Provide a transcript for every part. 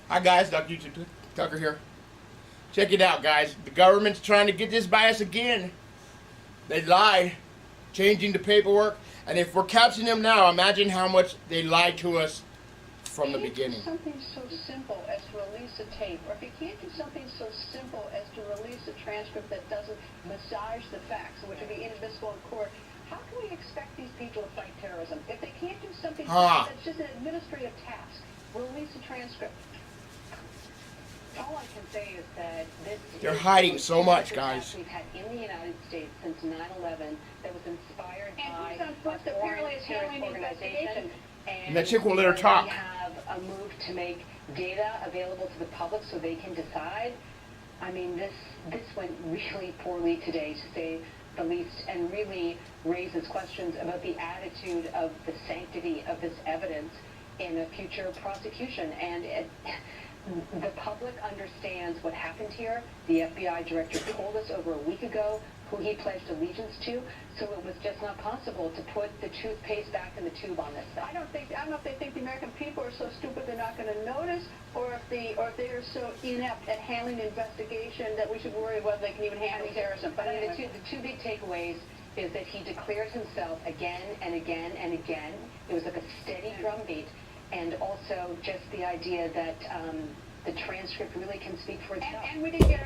Hi guys, Dr. YouTube Tucker here. Check it out, guys. The government's trying to get this by us again. They lied, changing the paperwork, and if we're catching them now, imagine how much they lied to us from the beginning. Something so simple as to release a tape, or if you can't do something so simple as to release a transcript that doesn't massage the facts, which would be inadmissible in court, how can we expect these people to fight terrorism? If they can't do something that's just an administrative task, release a transcript. All I can say is that this They're hiding so much, guys. We've had in the United States since 9/11 that was inspired by who's on foot apparently is handling the investigation. And that chick will let her talk. We have a move to make data available to the public so they can decide. I mean, this went really poorly today, to say the least, and really raises questions about the attitude of the sanctity of this evidence in a future prosecution. And the public understands what happened here. The FBI director told us over a week ago who he pledged allegiance to, so it was just not possible to put the toothpaste back in the tube on this thing. I don't know if they think the American people are so stupid they're not going to notice, or if they are so inept at handling the investigation that we should worry whether they can even handle terrorism. But I mean, the two big takeaways is that he declares himself again and again and again. It was like a steady drumbeat. And also just the idea that the transcript really can speak for itself. And we didn't get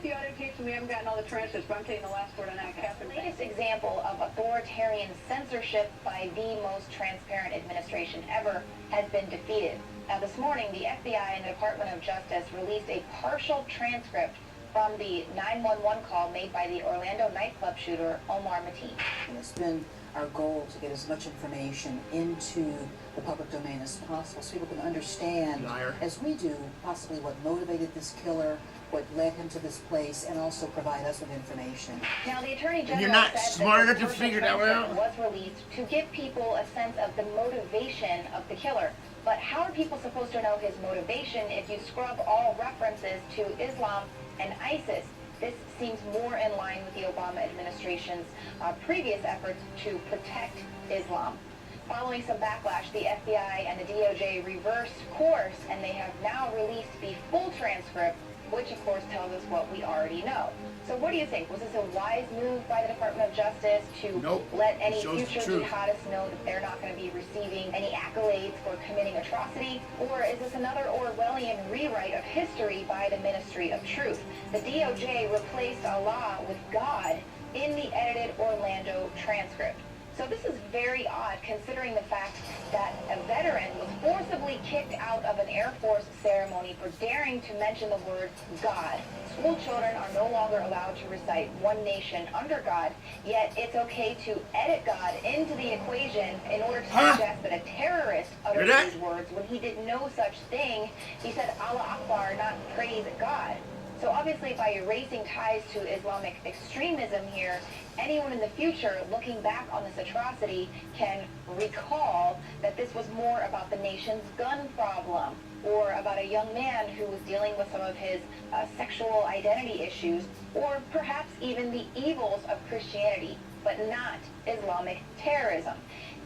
the audio tapes, and we haven't gotten all the transcripts. But I'm taking the last word on that, Catherine. The latest example of authoritarian censorship by the most transparent administration ever has been defeated. Now, this morning, the FBI and the Department of Justice released a partial transcript from the 911 call made by the Orlando nightclub shooter Omar Mateen. It's been our goal to get as much information into the public domain as possible so people can understand, as we do, possibly what motivated this killer, what led him to this place, and also provide us with information. Now, the Attorney General you're not said smart that enough the to figure that one out. was released to give people a sense of the motivation of the killer. But how are people supposed to know his motivation if you scrub all references to Islam and ISIS? This seems more in line with the Obama administration's previous efforts to protect Islam. Following some backlash, the FBI and the DOJ reversed course, and they have now released the full transcript, which of course tells us what we already know. So what do you think? Was this a wise move by the Department of Justice to let any future jihadists know that they're not going to be receiving any accolades for committing atrocity? Or is this another Orwellian rewrite of history by the Ministry of Truth? The DOJ replaced Allah with God in the edited Orlando transcript. So this is very odd, considering the fact that a veteran was forcibly kicked out of an Air Force ceremony for daring to mention the word God. School children are no longer allowed to recite one nation under God, yet it's okay to edit God into the equation in order to suggest that a terrorist uttered these words when he did no such thing. He said Allah Akbar, not praise God. So obviously, by erasing ties to Islamic extremism here, anyone in the future looking back on this atrocity can recall that this was more about the nation's gun problem, or about a young man who was dealing with some of his sexual identity issues, or perhaps even the evils of Christianity, but not Islamic terrorism.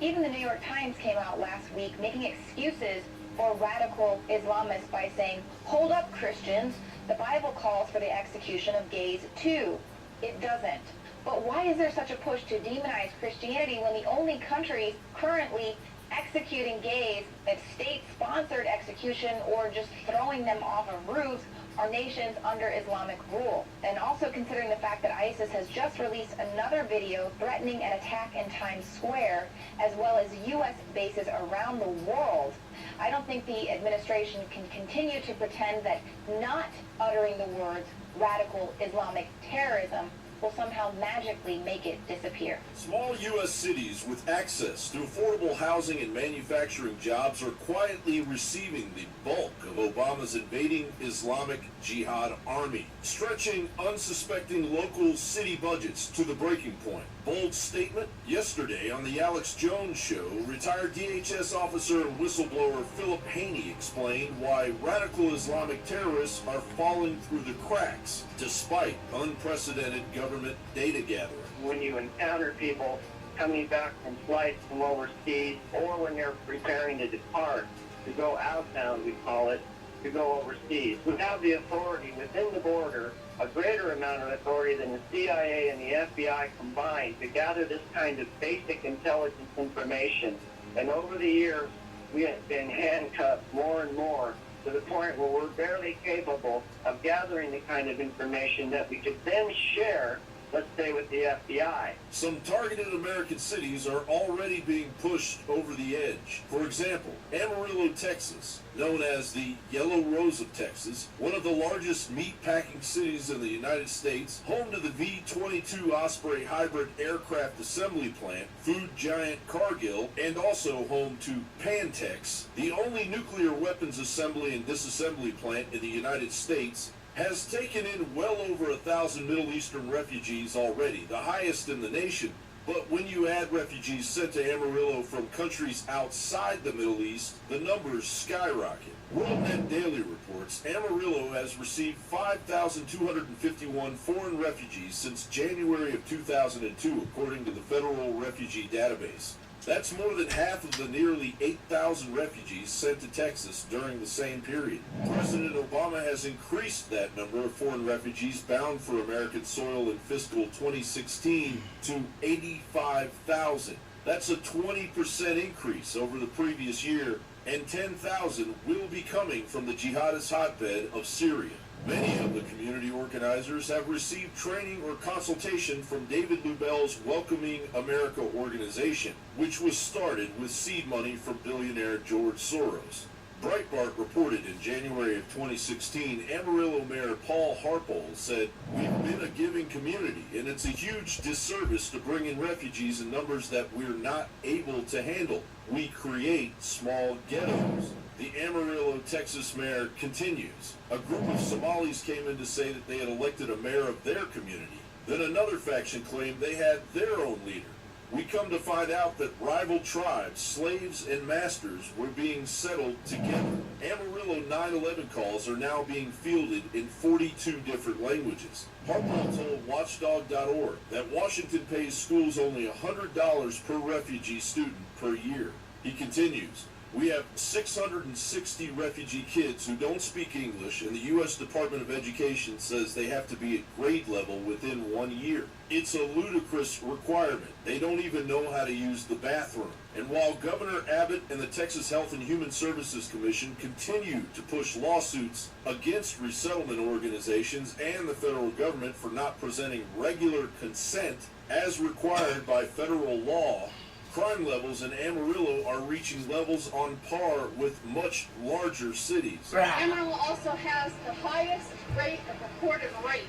Even the New York Times came out last week making excuses for radical Islamists by saying, "Hold up, Christians. The Bible calls for the execution of gays too." It doesn't. But why is there such a push to demonize Christianity when the only countries currently executing gays, that state-sponsored execution or just throwing them off of roofs, are nations under Islamic rule? And also considering the fact that ISIS has just released another video threatening an attack in Times Square, as well as U.S. bases around the world, I don't think the administration can continue to pretend that not uttering the words radical Islamic terrorism will somehow magically make it disappear. Small U.S. cities with access to affordable housing and manufacturing jobs are quietly receiving the bulk of Obama's invading Islamic Jihad army, stretching unsuspecting local city budgets to the breaking point. Bold statement yesterday on the Alex Jones Show. Retired DHS officer and whistleblower Philip Haney explained why radical Islamic terrorists are falling through the cracks despite unprecedented government data gathering. When you encounter people coming back from flights from overseas, or when they're preparing to depart, to go outbound, we call it, to go overseas. We have the authority within the border, a greater amount of authority than the CIA and the FBI combined to gather this kind of basic intelligence information. And over the years, we have been handcuffed more and more to the point where we're barely capable of gathering the kind of information that we could then share, let's say, with the FBI. Some targeted American cities are already being pushed over the edge. For example, Amarillo, Texas, known as the Yellow Rose of Texas, one of the largest meat-packing cities in the United States, home to the V-22 Osprey hybrid aircraft assembly plant, food giant Cargill, and also home to Pantex, the only nuclear weapons assembly and disassembly plant in the United States, has taken in well over 1,000 Middle Eastern refugees already, the highest in the nation. But when you add refugees sent to Amarillo from countries outside the Middle East, the numbers skyrocket. WorldNet Daily reports Amarillo has received 5,251 foreign refugees since January of 2002, according to the Federal Refugee Database. That's more than half of the nearly 8,000 refugees sent to Texas during the same period. President Obama has increased that number of foreign refugees bound for American soil in fiscal 2016 to 85,000. That's a 20% increase over the previous year, and 10,000 will be coming from the jihadist hotbed of Syria. Many of the community organizers have received training or consultation from David Lubell's Welcoming America organization, which was started with seed money from billionaire George Soros. Breitbart reported in January of 2016, Amarillo Mayor Paul Harpole said, "We've been a giving community, and it's a huge disservice to bring in refugees in numbers that we're not able to handle. We create small ghettos." The Amarillo, Texas mayor continues. A group of Somalis came in to say that they had elected a mayor of their community. Then another faction claimed they had their own leader. We come to find out that rival tribes, slaves, and masters were being settled together. Amarillo 9/11 calls are now being fielded in 42 different languages. Harpole told Watchdog.org that Washington pays schools only $100 per refugee student per year. He continues, "We have 660 refugee kids who don't speak English, and the U.S. Department of Education says they have to be at grade level within 1 year. It's a ludicrous requirement. They don't even know how to use the bathroom." And while Governor Abbott and the Texas Health and Human Services Commission continue to push lawsuits against resettlement organizations and the federal government for not presenting regular consent as required by federal law, crime levels in Amarillo are reaching levels on par with much larger cities. Amarillo also has the highest rate of reported rape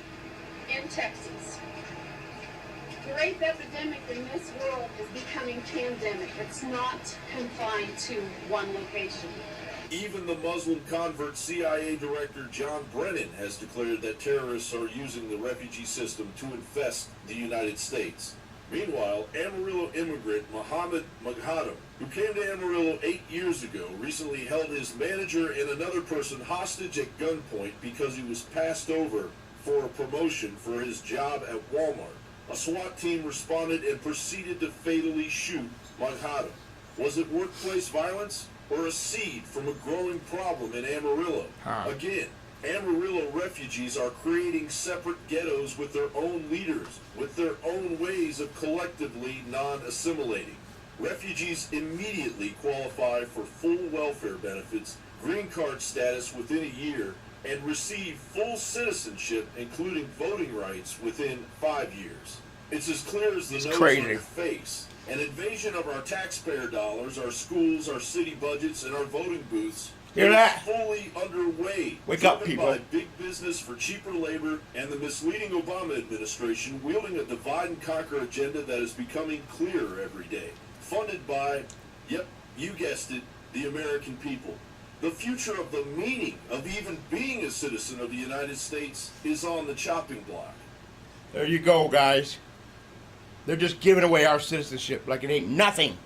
in Texas. The rape epidemic in this world is becoming pandemic. It's not confined to one location. Even the Muslim convert CIA Director John Brennan has declared that terrorists are using the refugee system to infest the United States. Meanwhile, Amarillo immigrant Mohammed Maghadam, who came to Amarillo 8 years ago, recently held his manager and another person hostage at gunpoint because he was passed over for a promotion for his job at Walmart. A SWAT team responded and proceeded to fatally shoot Maghadam. Was it workplace violence or a seed from a growing problem in Amarillo? Again, Amarillo refugees are creating separate ghettos with their own leaders, with their own ways of collectively non-assimilating. Refugees immediately qualify for full welfare benefits, green card status within a year, and receive full citizenship, including voting rights, within 5 years. It's as clear as the nose on your face. An invasion of our taxpayer dollars, our schools, our city budgets, and our voting booths is fully underway. Wake up, people. By big business for cheaper labor and the misleading Obama administration wielding a divide and conquer agenda that is becoming clearer every day. Funded by, yep, you guessed it, the American people. The future of the meaning of even being a citizen of the United States is on the chopping block. There you go, guys. They're just giving away our citizenship like it ain't nothing.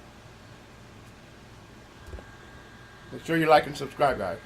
Make sure you like and subscribe, guys.